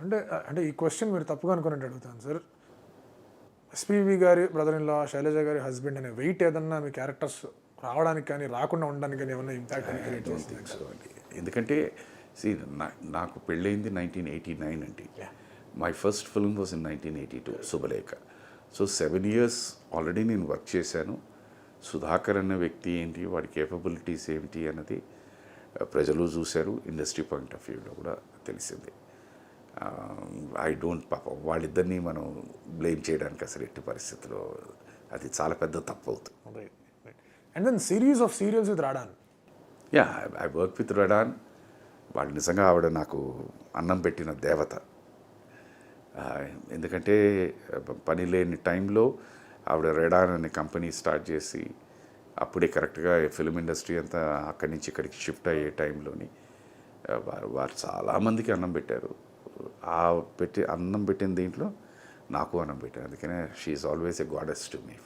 అంటే అంటే ఈ క్వశ్చన్ మీరు తప్పుగా అనుకున్నట్టు అడుగుతాను సార్. ఎస్పీవి గారి బ్రదర్ ఇన్ లా, శైలజ గారి హస్బెండ్ అనే వెయిట్ ఏదన్నా మీ క్యారెక్టర్స్ రావడానికి కానీ రాకుండా ఉండడానికి కానీ ఏమన్నా ఇంపాక్ట్ అని క్రియేట్ చేస్తుంది? ఎందుకంటే నాకు పెళ్ళయింది 1989 అండి. My first film was in 1982, Subhalekha. So 7 years already నేను వర్క్ చేశాను. సుధాకర్ అనే వ్యక్తి ఏంటి, వాడి కేపబిలిటీస్ ఏమిటి అన్నది ప్రజలు చూశారు, ఇండస్ట్రీ పాయింట్ ఆఫ్ వ్యూలో కూడా తెలిసింది. ఐ డోంట్ పాపం వాళ్ళిద్దరినీ మనం బ్లేమ్ చేయడానికి అసలు ఎట్టి పరిస్థితిలో అది చాలా పెద్ద తప్పు అవుతుంది. And then series of serials with Radaan. Yeah, I work with Radaan. వాళ్ళు నిజంగా ఆవిడ నాకు అన్నం పెట్టిన దేవత. ఎందుకంటే పని లేని టైంలో ఆవిడ రెడాన్ అనే కంపెనీ స్టార్ట్ చేసి అప్పుడే కరెక్ట్గా ఫిల్మ్ ఇండస్ట్రీ అంతా అక్కడి నుంచి ఇక్కడికి షిఫ్ట్ అయ్యే టైంలోని వారు చాలామందికి అన్నం పెట్టారు. ఆ అన్నం పెట్టిన దీంట్లో నాకు అన్నం పెట్టారు. అందుకనే she is always a goddess to me.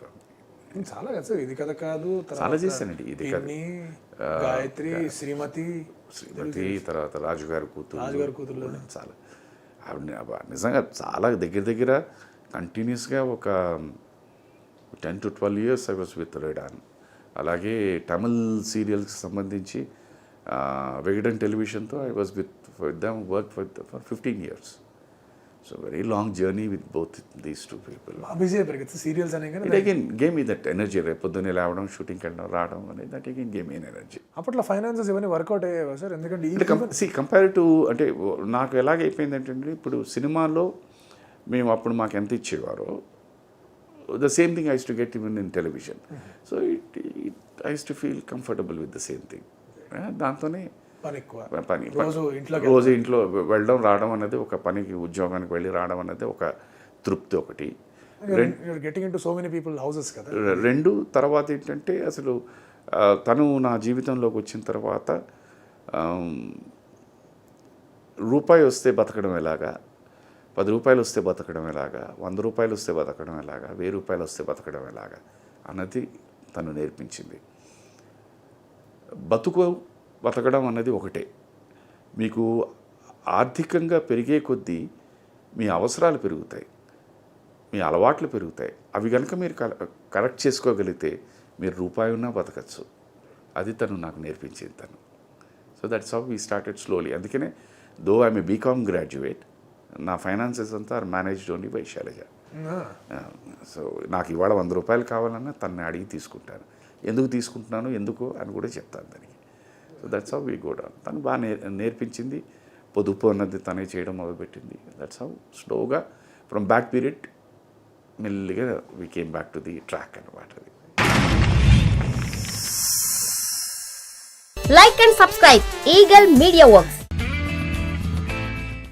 చాలా కదా సార్, ఇది కథ కాదు చాలా చేశానండి. ఇది కథ, గాయత్రి, శ్రీమతి, తర్వాత రాజుగారి కూతురు చాలా ఆవిడ నిజంగా చాలా దగ్గర కంటిన్యూస్గా ఒక 10 to 12 years I was with Radaan. అలాగే తమిళ్ సీరియల్స్కి సంబంధించి విగడన్ టెలివిజన్తో I was with them work for 15 years. So very long journey with both these two people. Busy అయిపోయింది సీరియల్స్ అనే it again gave me that energy. రేపు పొద్దున్నే లేవడం, షూటింగ్కి వెళ్ళడం, రావడం అనేది that again gave in energy. అప్పట్లో ఫైనాన్సెస్ ఇవన్నీ వర్కౌట్ అయ్యేవా సార్? ఎందుకంటే కంపేర్ టు అంటే నాకు ఎలాగైపోయింది అంటే, ఇప్పుడు సినిమాలో మేము అప్పుడు మాకు ఎంత ఇచ్చేవారో the same thing I used to get even in television. So I used to feel comfortable with the same thing. దాంతోనే పని రోజు ఇంట్లో వెళ్ళడం రావడం అనేది ఒక పనికి, ఉద్యోగానికి వెళ్ళి రావడం అనేది ఒక తృప్తి ఒకటి. రెండు తర్వాత ఏంటంటే అసలు తను నా జీవితంలోకి వచ్చిన తర్వాత రూపాయి వస్తే బతకడం ఎలాగా, 10 రూపాయలు వస్తే బతకడం ఎలాగా, 100 రూపాయలు వస్తే బతకడం ఎలాగా, 1000 రూపాయలు వస్తే బతకడం ఎలాగా అన్నది తను నేర్పించింది. బతకడం అన్నది ఒకటే. మీకు ఆర్థికంగా పెరిగే కొద్దీ మీ అవసరాలు పెరుగుతాయి, మీ అలవాట్లు పెరుగుతాయి. అవి కనుక మీరు కరెక్ట్ చేసుకోగలిగితే మీరు రూపాయి ఉన్నా బతకచ్చు. అది తను నాకు నేర్పించింది తను. So that's how we started slowly. అందుకనే though I'm a BCom graduate, నా ఫైనాన్సెస్ అంతా are managed only by Shailaja. సో నాకు ఇవాళ 100 రూపాయలు కావాలన్నా తనని అడిగి తీసుకుంటాను. ఎందుకు తీసుకుంటున్నాను, ఎందుకు అని కూడా చెప్తాను దానికి. So that's how we go down. తను బాగా నేర్పించింది. పొదుపు అన్నది తనే చేయడం మొదలుపెట్టింది. దట్స్ హౌ స్లోగా ఫ్రమ్ బ్యాక్ పీరియడ్ మెల్లిగా we came back to the track అన్నమాట. అది Like and subscribe Eagle Media Works.